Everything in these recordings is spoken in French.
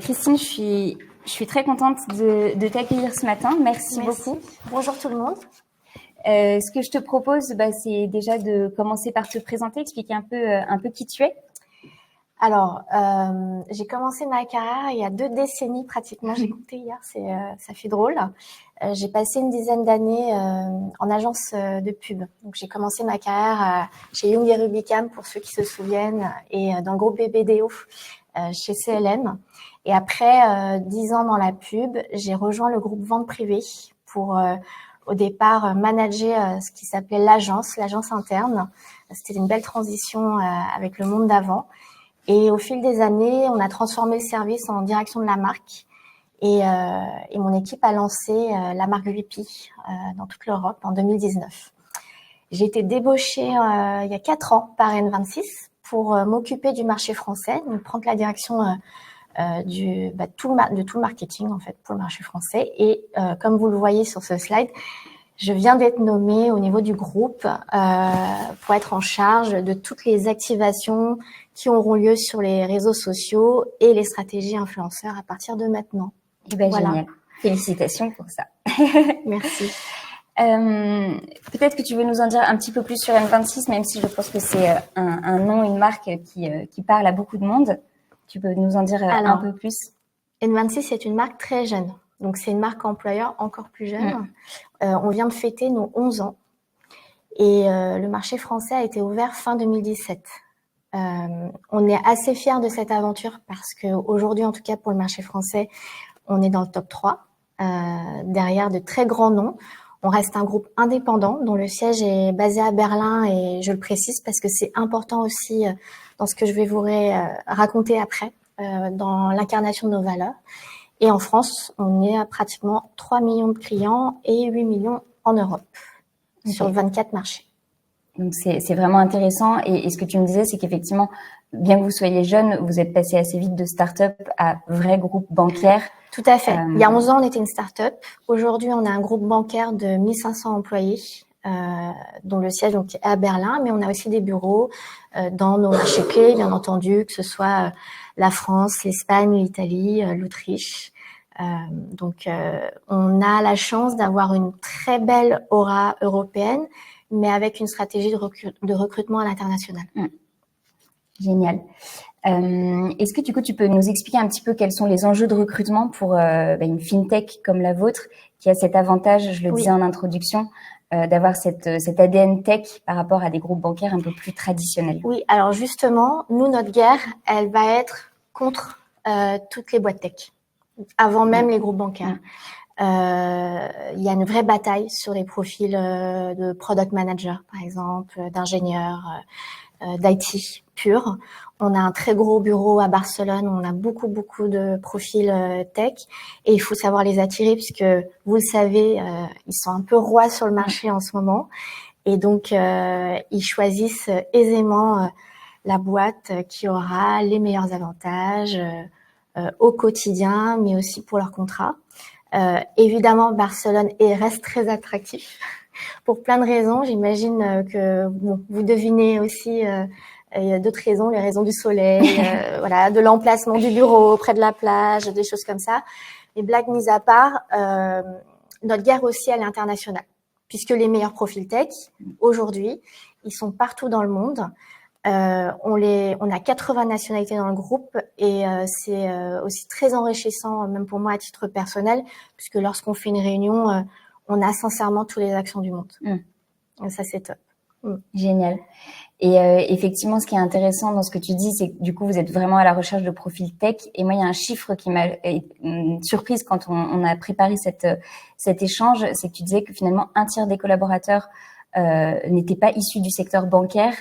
Christine, je suis très contente de t'accueillir ce matin. Merci beaucoup. Bonjour tout le monde. Ce que je te propose, c'est déjà de commencer par te présenter, expliquer un peu qui tu es. Alors, j'ai commencé ma carrière il y a 2 décennies pratiquement. J'ai compté hier, ça fait drôle. J'ai passé une dizaine d'années en agence de pub. Donc, j'ai commencé ma carrière chez Young et Rubicam, pour ceux qui se souviennent, et dans le groupe BBDO chez CLM. Et après 10 ans dans la pub, j'ai rejoint le groupe Vente Privée pour au départ manager ce qui s'appelait l'agence interne. C'était une belle transition avec le monde d'avant. Et au fil des années, on a transformé le service en direction de la marque. Et mon équipe a lancé la marque Whippy dans toute l'Europe en 2019. J'ai été débauchée il y a 4 ans par N26 pour m'occuper du marché français, donc prendre la direction de tout le marketing en fait pour le marché français. Et comme vous le voyez sur ce slide, je viens d'être nommée au niveau du groupe pour être en charge de toutes les activations qui auront lieu sur les réseaux sociaux et les stratégies influenceurs à partir de maintenant. Et voilà. Génial. Félicitations pour ça. Merci. Peut-être que tu veux nous en dire un petit peu plus sur N26, même si je pense que c'est un nom, une marque qui parle à beaucoup de monde. Tu peux nous en dire un peu plus? N26, c'est une marque très jeune. Donc, c'est une marque employeur encore plus jeune. On vient de fêter nos 11 ans. Et le marché français a été ouvert fin 2017. On est assez fiers de cette aventure parce qu'aujourd'hui, en tout cas pour le marché français, on est dans le top 3, derrière de très grands noms. On reste un groupe indépendant dont le siège est basé à Berlin et je le précise parce que c'est important aussi dans ce que je vais vous raconter après, dans l'incarnation de nos valeurs. Et en France, on est à pratiquement 3 millions de clients et 8 millions en Europe, sur 24 marchés. Donc, c'est vraiment intéressant. Et ce que tu me disais, c'est qu'effectivement, bien que vous soyez jeune, vous êtes passé assez vite de start-up à vrai groupe bancaire. Tout à fait. Il y a 11 ans, on était une start-up. Aujourd'hui, on a un groupe bancaire de 1500 employés, dont le siège donc, est à Berlin, mais on a aussi des bureaux dans nos marchés clés, bien entendu, que ce soit la France, l'Espagne, l'Italie, l'Autriche. Donc, on a la chance d'avoir une très belle aura européenne, mais avec une stratégie de recrutement à l'international. Génial. Est-ce que du coup, tu peux nous expliquer un petit peu quels sont les enjeux de recrutement pour une fintech comme la vôtre, qui a cet avantage, je le disais en introduction, d'avoir cet ADN tech par rapport à des groupes bancaires un peu plus traditionnels? Oui, alors justement, nous, notre guerre, elle va être contre toutes les boîtes tech, avant même les groupes bancaires. Il y a une vraie bataille sur les profils de product manager, par exemple, d'ingénieurs, d'IT pur. On a un très gros bureau à Barcelone, on a beaucoup de profils tech et il faut savoir les attirer puisque, vous le savez, ils sont un peu rois sur le marché en ce moment et donc ils choisissent aisément la boîte qui aura les meilleurs avantages au quotidien, mais aussi pour leur contrat. Évidemment, Barcelone reste très attractif pour plein de raisons. J'imagine que vous devinez aussi il y a d'autres raisons, les raisons du soleil, voilà, de l'emplacement du bureau près de la plage, des choses comme ça. Mais blagues mises à part, notre guerre aussi elle est internationale, puisque les meilleurs profils tech aujourd'hui, ils sont partout dans le monde. On a 80 nationalités dans le groupe et c'est aussi très enrichissant, même pour moi à titre personnel, puisque lorsqu'on fait une réunion, on a sincèrement tous les accents du monde. Et ça, c'est top. Génial. Et effectivement, ce qui est intéressant dans ce que tu dis, c'est que du coup, vous êtes vraiment à la recherche de profils tech. Et moi, il y a un chiffre qui m'a surprise quand on a préparé cet échange, c'est que tu disais que finalement, un tiers des collaborateurs n'étaient pas issus du secteur bancaire.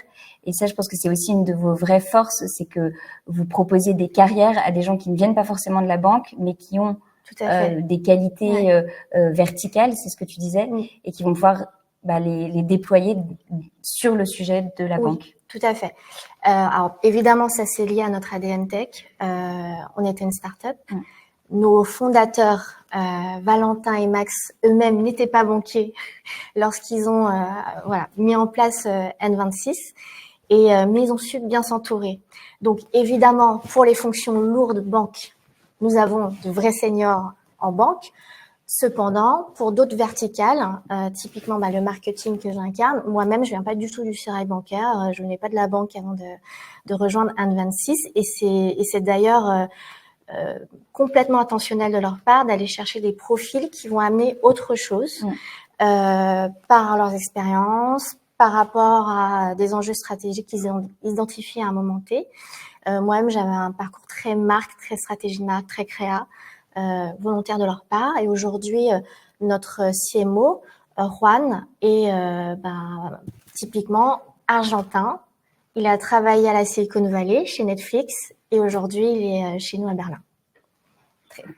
Et ça, je pense que c'est aussi une de vos vraies forces, c'est que vous proposez des carrières à des gens qui ne viennent pas forcément de la banque, mais qui ont des qualités verticales, c'est ce que tu disais, et qui vont pouvoir les déployer sur le sujet de la banque. Tout à fait. Alors, évidemment, ça c'est lié à notre ADN tech. On était une start-up. Nos fondateurs, Valentin et Max, eux-mêmes n'étaient pas banquiers lorsqu'ils ont mis en place N26. Mais ils ont su bien s'entourer. Donc, évidemment, pour les fonctions lourdes banque, nous avons de vrais seniors en banque. Cependant, pour d'autres verticales, typiquement le marketing que j'incarne, moi-même, je viens pas du tout du sérail bancaire. Je venais pas de la banque avant de rejoindre N26, et c'est d'ailleurs complètement intentionnel de leur part d'aller chercher des profils qui vont amener autre chose par leurs expériences, par rapport à des enjeux stratégiques qu'ils ont identifiés à un moment T. Moi-même, j'avais un parcours très marque, très stratégie de marque, très créa, volontaire de leur part. Et aujourd'hui, notre CMO, Juan, est typiquement argentin. Il a travaillé à la Silicon Valley, chez Netflix, et aujourd'hui, il est chez nous à Berlin.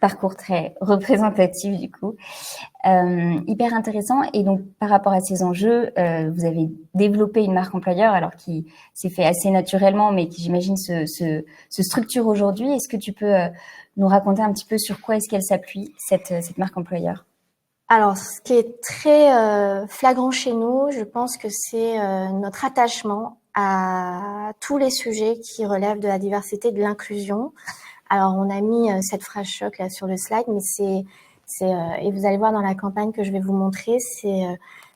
Parcours très représentatif du coup, hyper intéressant. Et donc par rapport à ces enjeux, vous avez développé une marque employeur, alors qui s'est fait assez naturellement, mais qui j'imagine se structure aujourd'hui. Est-ce que tu peux nous raconter un petit peu sur quoi est-ce qu'elle s'appuie, cette marque employeur? Alors, ce qui est très flagrant chez nous, je pense que c'est notre attachement à tous les sujets qui relèvent de la diversité et de l'inclusion. Alors, on a mis cette phrase choc là sur le slide, mais et vous allez voir dans la campagne que je vais vous montrer, c'est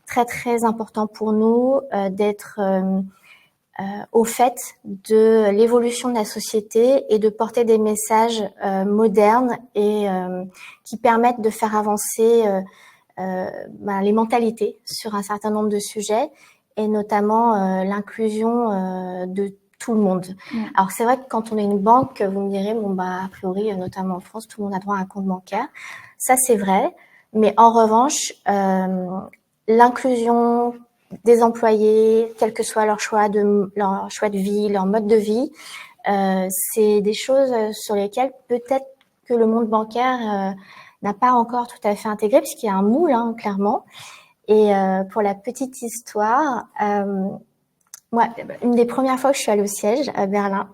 très très important pour nous d'être au fait de l'évolution de la société et de porter des messages modernes et qui permettent de faire avancer les mentalités sur un certain nombre de sujets, et notamment l'inclusion de tout le monde. Alors c'est vrai que quand on est une banque, vous me direz, a priori, notamment en France, tout le monde a droit à un compte bancaire. Ça c'est vrai, mais en revanche, l'inclusion des employés, quel que soit leur choix de vie, leur mode de vie, c'est des choses sur lesquelles peut-être que le monde bancaire n'a pas encore tout à fait intégré, puisqu'il y a un moule, clairement. Et pour la petite histoire, moi, une des premières fois que je suis allée au siège à Berlin,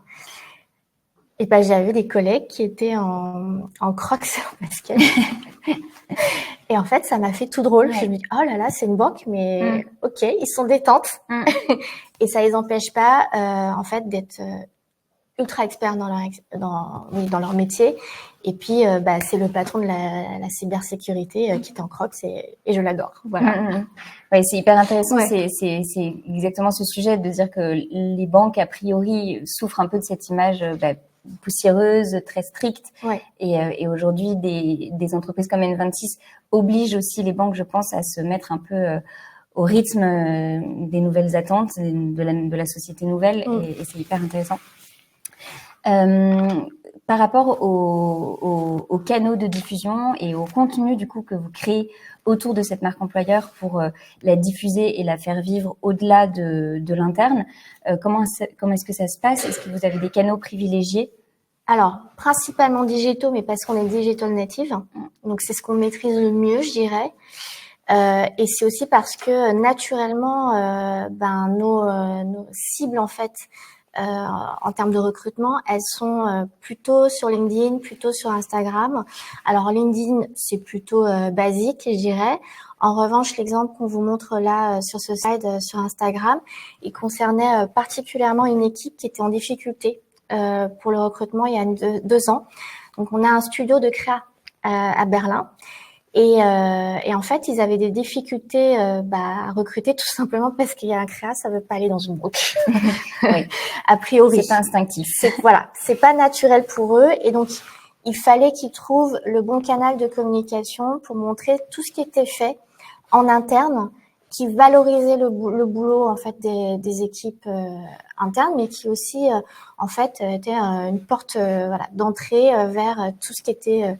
et j'avais des collègues qui étaient en Crocs en basket. Et en fait, ça m'a fait tout drôle. Je me dis, oh là là, c'est une banque, mais ok, ils sont détentes. Et ça les empêche pas, en fait, d'être ultra experts dans leur métier. Et puis, c'est le patron de la cybersécurité qui est en Crocs, et je l'adore. Voilà. Ouais, c'est hyper intéressant. Ouais. C'est exactement ce sujet de dire que les banques, a priori, souffrent un peu de cette image poussiéreuse, très stricte. Ouais. Et aujourd'hui, des entreprises comme N26 obligent aussi les banques, je pense, à se mettre un peu au rythme des nouvelles attentes de la société nouvelle. Et c'est hyper intéressant. Par rapport aux canaux de diffusion et au contenu du coup que vous créez autour de cette marque employeur pour la diffuser et la faire vivre au-delà de l'interne, comment est-ce que ça se passe? Est-ce que vous avez des canaux privilégiés? Alors, principalement digitaux, mais parce qu'on est digital native. Donc, c'est ce qu'on maîtrise le mieux, je dirais. Et c'est aussi parce que naturellement, nos cibles, en fait, en termes de recrutement, elles sont plutôt sur LinkedIn, plutôt sur Instagram. Alors LinkedIn, c'est plutôt basique, je dirais. En revanche, l'exemple qu'on vous montre là sur ce slide sur Instagram, il concernait particulièrement une équipe qui était en difficulté pour le recrutement il y a 2 ans. Donc on a un studio de créa à Berlin. Et en fait, ils avaient des difficultés à recruter, tout simplement parce qu'il y a un créa, ça veut pas aller dans une banque. Oui. A priori. C'est pas instinctif. C'est pas naturel pour eux. Et donc, il fallait qu'ils trouvent le bon canal de communication pour montrer tout ce qui était fait en interne, qui valorisait le boulot, en fait, des équipes internes, mais qui aussi, en fait, était une porte d'entrée vers tout ce qui était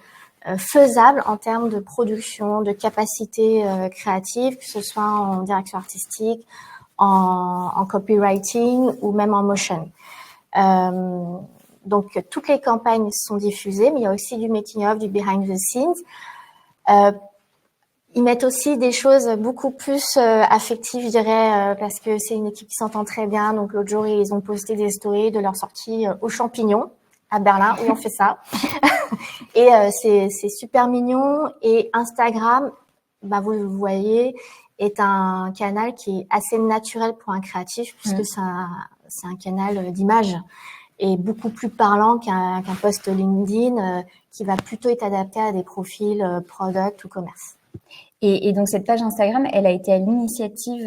faisable en termes de production, de capacité créative, que ce soit en direction artistique, en copywriting ou même en motion. Donc, toutes les campagnes sont diffusées, mais il y a aussi du making-of, du behind the scenes. Ils mettent aussi des choses beaucoup plus affectives, je dirais, parce que c'est une équipe qui s'entend très bien. Donc, l'autre jour, ils ont posté des stories de leur sortie aux champignons à Berlin, où on fait ça. Et c'est super mignon. Et Instagram, vous le voyez, est un canal qui est assez naturel pour un créatif, puisque c'est un canal d'image. est beaucoup plus parlant qu'un post LinkedIn qui va plutôt être adapté à des profils product ou commerce. Et donc, cette page Instagram, elle a été à l'initiative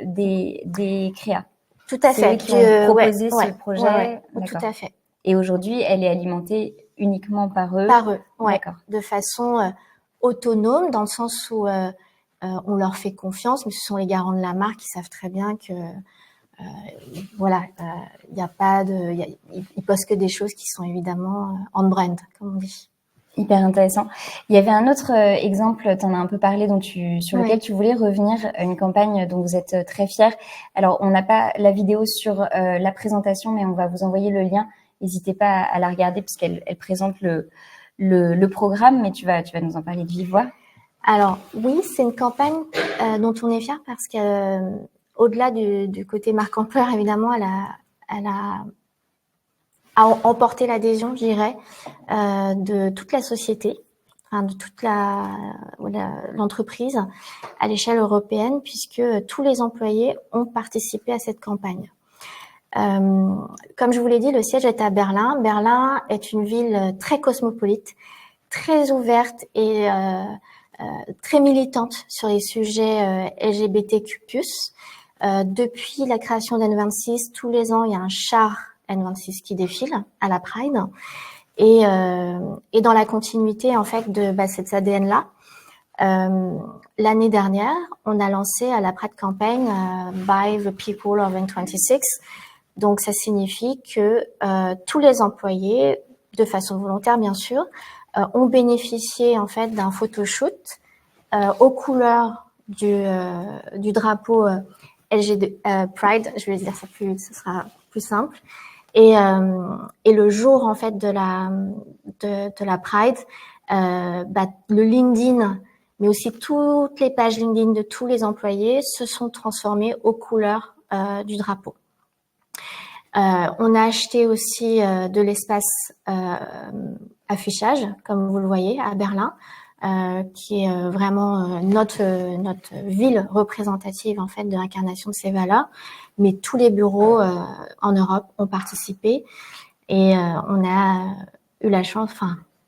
des créas. Tout à fait. C'est eux qui ont proposé ce projet. Ouais, tout D'accord. à fait. Et aujourd'hui, elle est alimentée uniquement par eux. Par eux, ouais. D'accord. De façon autonome, dans le sens où on leur fait confiance, mais ce sont les garants de la marque qui savent très bien que voilà, il n'y a pas de, ils postent que des choses qui sont évidemment on brand, comme on dit. Hyper intéressant. Il y avait un autre exemple, tu en as un peu parlé, sur lequel tu voulais revenir, une campagne dont vous êtes très fiers. Alors, on n'a pas la vidéo sur la présentation, mais on va vous envoyer le lien. N'hésitez pas à la regarder puisqu'elle présente le programme, mais tu vas nous en parler de vive voix. Alors oui, c'est une campagne dont on est fiers parce que au-delà du côté marque employeur, évidemment, elle a emporté l'adhésion, je dirais, de toute la société, enfin de toute l'entreprise à l'échelle européenne, puisque tous les employés ont participé à cette campagne. Comme je vous l'ai dit, le siège est à Berlin. Berlin est une ville très cosmopolite, très ouverte et très militante sur les sujets LGBTQ+. Depuis la création d'N26, tous les ans, il y a un char N26 qui défile à la Pride. Et dans la continuité, en fait, de cet ADN-là, l'année dernière, on a lancé à la Pride Campaign By the People of N26. Donc, ça signifie que tous les employés, de façon volontaire, bien sûr, ont bénéficié, en fait, d'un photoshoot aux couleurs du drapeau Pride. Je vais dire ça ce sera plus simple. Et le jour, en fait, de la Pride, le LinkedIn, mais aussi toutes les pages LinkedIn de tous les employés se sont transformées aux couleurs du drapeau. On a acheté aussi de l'espace affichage, comme vous le voyez, à Berlin, qui est vraiment notre ville représentative, en fait, de l'incarnation de ces valeurs. Mais tous les bureaux en Europe ont participé et on a eu la chance,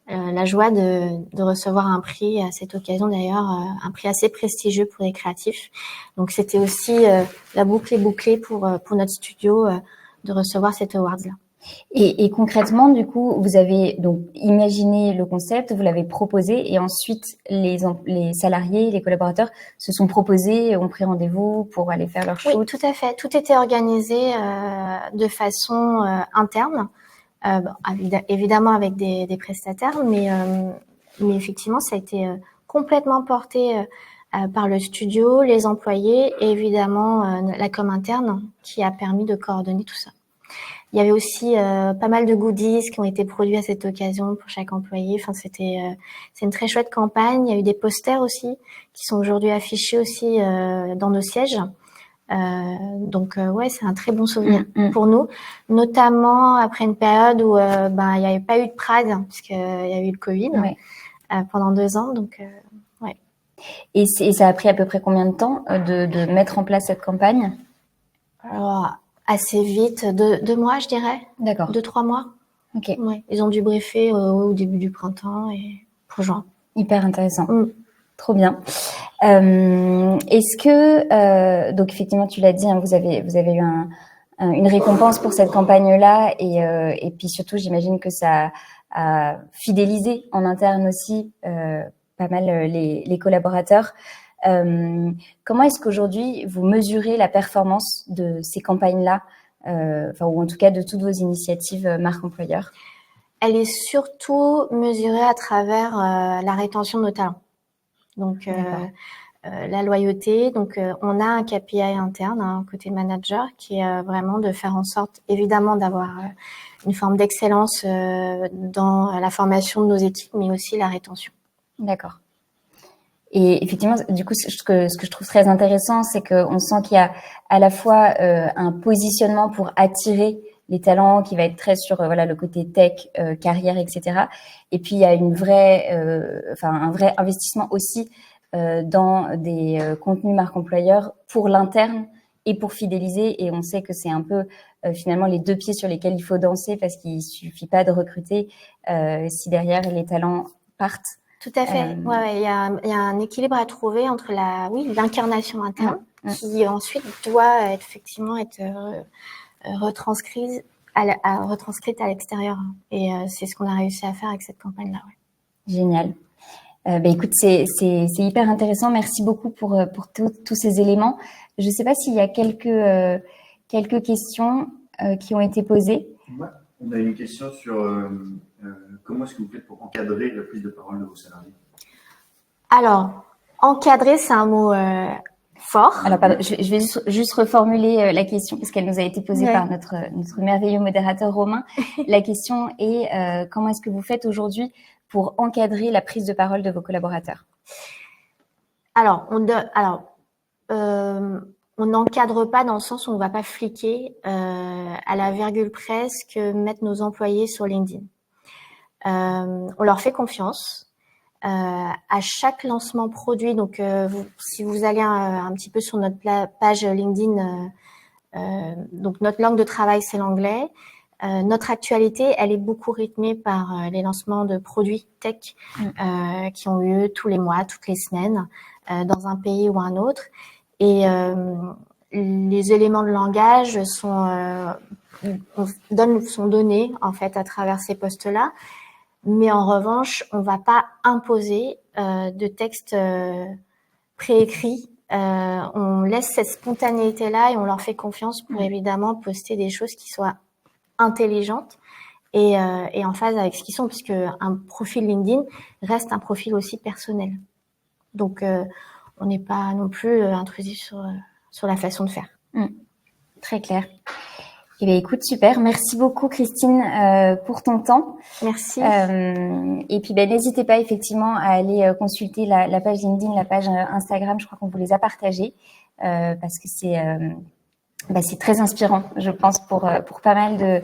la joie de recevoir un prix à cette occasion, d'ailleurs, un prix assez prestigieux pour les créatifs. Donc, c'était aussi la boucle est bouclée pour notre studio de recevoir cet award-là. Et concrètement, du coup, vous avez donc imaginé le concept, vous l'avez proposé, et ensuite les salariés, les collaborateurs se sont proposés, ont pris rendez-vous pour aller faire leur shoot. Oui, tout à fait. Tout était organisé de façon interne, évidemment avec des prestataires, mais effectivement, ça a été complètement porté par le studio, les employés et évidemment la com interne qui a permis de coordonner tout ça. Il y avait aussi pas mal de goodies qui ont été produits à cette occasion pour chaque employé. Enfin, c'est une très chouette campagne. Il y a eu des posters aussi qui sont aujourd'hui affichés aussi dans nos sièges. Donc ouais, c'est un très bon souvenir pour nous, notamment après une période où il n'y avait pas eu de Pride puisqu'il y a eu le Covid pendant 2 ans. Donc ouais. Et ça a pris à peu près combien de temps de mettre en place cette campagne? Alors, assez vite, 2 mois, je dirais. D'accord. 2-3 mois. Ok. Ouais. Ils ont dû briefer au début du printemps et pour juin. Hyper intéressant. Trop bien. Est-ce que donc effectivement tu l'as dit, hein, vous avez eu une récompense pour cette campagne-là et puis surtout j'imagine que ça a fidélisé en interne aussi pas mal les collaborateurs. Comment est-ce qu'aujourd'hui vous mesurez la performance de ces campagnes-là, ou en tout cas de toutes vos initiatives marque employeur? Elle est surtout mesurée à travers la rétention de nos talents. Donc la loyauté. Donc on a un KPI interne côté manager qui est vraiment de faire en sorte évidemment d'avoir une forme d'excellence dans la formation de nos équipes, mais aussi la rétention. D'accord. Et effectivement, du coup, ce que je trouve très intéressant, c'est qu'on sent qu'il y a à la fois un positionnement pour attirer les talents qui va être très sur le côté tech, carrière, etc. Et puis il y a un vrai investissement aussi dans des contenus marque employeur pour l'interne et pour fidéliser. Et on sait que c'est un peu finalement les deux pieds sur lesquels il faut danser parce qu'il suffit pas de recruter si derrière les talents partent. Tout à fait. Ouais, il y a un équilibre à trouver entre l'incarnation interne qui ensuite doit effectivement être retranscrite à l'extérieur. Et c'est ce qu'on a réussi à faire avec cette campagne-là. Ouais. Génial. Écoute, c'est hyper intéressant. Merci beaucoup pour tous ces éléments. Je ne sais pas s'il y a quelques questions qui ont été posées. Ouais. On a une question sur comment est-ce que vous faites pour encadrer la prise de parole de vos salariés? Alors, encadrer, c'est un mot fort. Alors, pardon, je vais juste reformuler la question parce qu'elle nous a été posée par notre merveilleux modérateur Romain. La question est comment est-ce que vous faites aujourd'hui pour encadrer la prise de parole de vos collaborateurs? Alors, on n'encadre pas dans le sens où on ne va pas fliquer à la virgule près ce que mettent nos employés sur LinkedIn. On leur fait confiance. À chaque lancement produit, donc si vous allez un petit peu sur notre page LinkedIn, donc notre langue de travail, c'est l'anglais. Notre actualité, elle est beaucoup rythmée par les lancements de produits tech qui ont lieu tous les mois, toutes les semaines, dans un pays ou un autre. Et les éléments de langage sont donnés en fait à travers ces postes-là. Mais en revanche, on va pas imposer de texte préécrit. On laisse cette spontanéité-là et on leur fait confiance pour évidemment poster des choses qui soient intelligentes et en phase avec ce qu'ils sont, puisque un profil LinkedIn reste un profil aussi personnel. Donc, on n'est pas non plus intrusif sur la façon de faire. Très clair. Eh bien, écoute, super. Merci beaucoup, Christine, pour ton temps. Merci. Et puis, n'hésitez pas effectivement à aller consulter la page LinkedIn, la page Instagram. Je crois qu'on vous les a partagées parce que c'est très inspirant, je pense, pour pas mal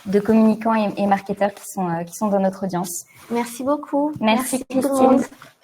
de communicants et marketeurs qui sont dans notre audience. Merci beaucoup. Merci Christine.